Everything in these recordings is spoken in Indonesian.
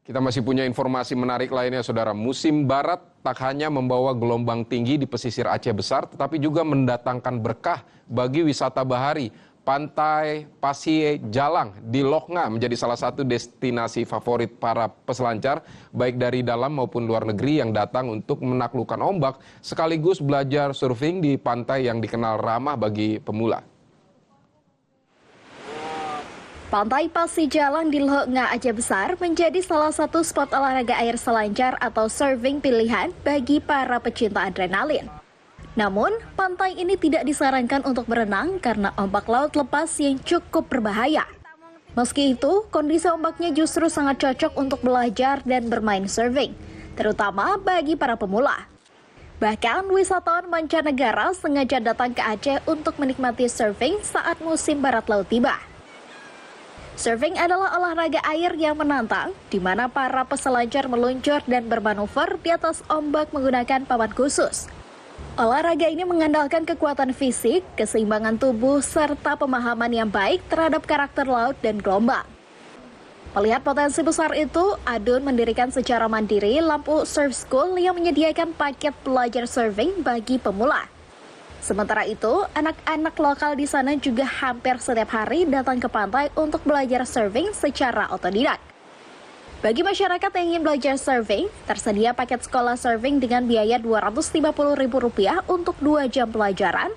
Kita masih punya informasi menarik lainnya, Saudara. Musim barat tak hanya membawa gelombang tinggi di pesisir Aceh Besar, tetapi juga mendatangkan berkah bagi wisata bahari. Pantai Pasie Jalang di Loknga menjadi salah satu destinasi favorit para peselancar, baik dari dalam maupun luar negeri yang datang untuk menaklukkan ombak, sekaligus belajar surfing di pantai yang dikenal ramah bagi pemula. Pantai Pasie Jalang di Loknga Aceh Besar menjadi salah satu spot olahraga air selancar atau surfing pilihan bagi para pecinta adrenalin. Namun, pantai ini tidak disarankan untuk berenang karena ombak laut lepas yang cukup berbahaya. Meski itu, kondisi ombaknya justru sangat cocok untuk belajar dan bermain surfing, terutama bagi para pemula. Bahkan, wisatawan mancanegara sengaja datang ke Aceh untuk menikmati surfing saat musim barat laut tiba. Surfing adalah olahraga air yang menantang, di mana para peselancar meluncur dan bermanuver di atas ombak menggunakan papan khusus. Olahraga ini mengandalkan kekuatan fisik, keseimbangan tubuh, serta pemahaman yang baik terhadap karakter laut dan gelombang. Melihat potensi besar itu, Adun mendirikan secara mandiri Lampu Surf School yang menyediakan paket belajar surfing bagi pemula. Sementara itu, anak-anak lokal di sana juga hampir setiap hari datang ke pantai untuk belajar surfing secara otodidak. Bagi masyarakat yang ingin belajar surfing, tersedia paket sekolah surfing dengan biaya Rp250.000 untuk 2 jam pelajaran.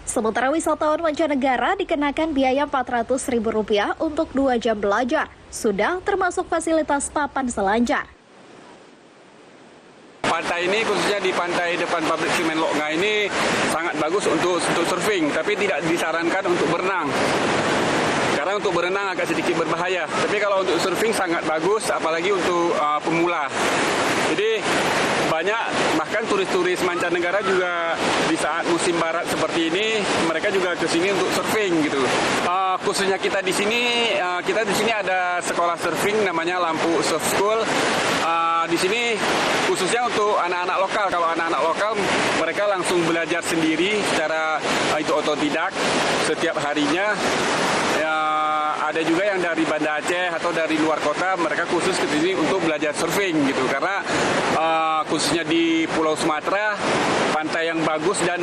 Sementara wisatawan mancanegara dikenakan biaya Rp400.000 untuk 2 jam belajar, sudah termasuk fasilitas papan selancar. Pantai ini, khususnya di pantai depan pabrik semen Loknga ini sangat bagus untuk surfing, tapi tidak disarankan untuk berenang. Karena untuk berenang agak sedikit berbahaya. Tapi kalau untuk surfing sangat bagus, apalagi untuk pemula. Jadi banyak, bahkan turis-turis mancanegara juga di saat musim barat seperti ini, mereka juga ke sini untuk surfing gitu. Khususnya kita di sini ada sekolah surfing namanya Lampu Surf School. Di sini khususnya untuk anak-anak lokal. Kalau anak-anak lokal mereka langsung belajar sendiri secara itu otodidak setiap harinya. Ada juga yang dari Banda Aceh atau dari luar kota, mereka khusus ke sini untuk belajar surfing gitu. Karena khususnya di Pulau Sumatera, pantai yang bagus dan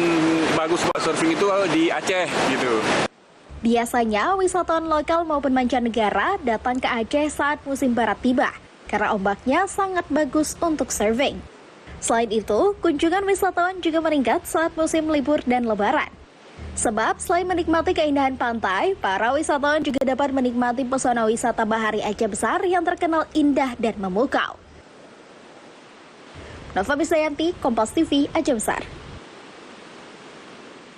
bagus buat surfing itu di Aceh gitu. Biasanya wisatawan lokal maupun mancanegara datang ke Aceh saat musim barat tiba, karena ombaknya sangat bagus untuk surfing. Selain itu, kunjungan wisatawan juga meningkat saat musim libur dan lebaran. Sebab selain menikmati keindahan pantai, para wisatawan juga dapat menikmati pesona wisata bahari Aceh Besar yang terkenal indah dan memukau. Nova Bisayanti, Kompas TV, Aceh Besar.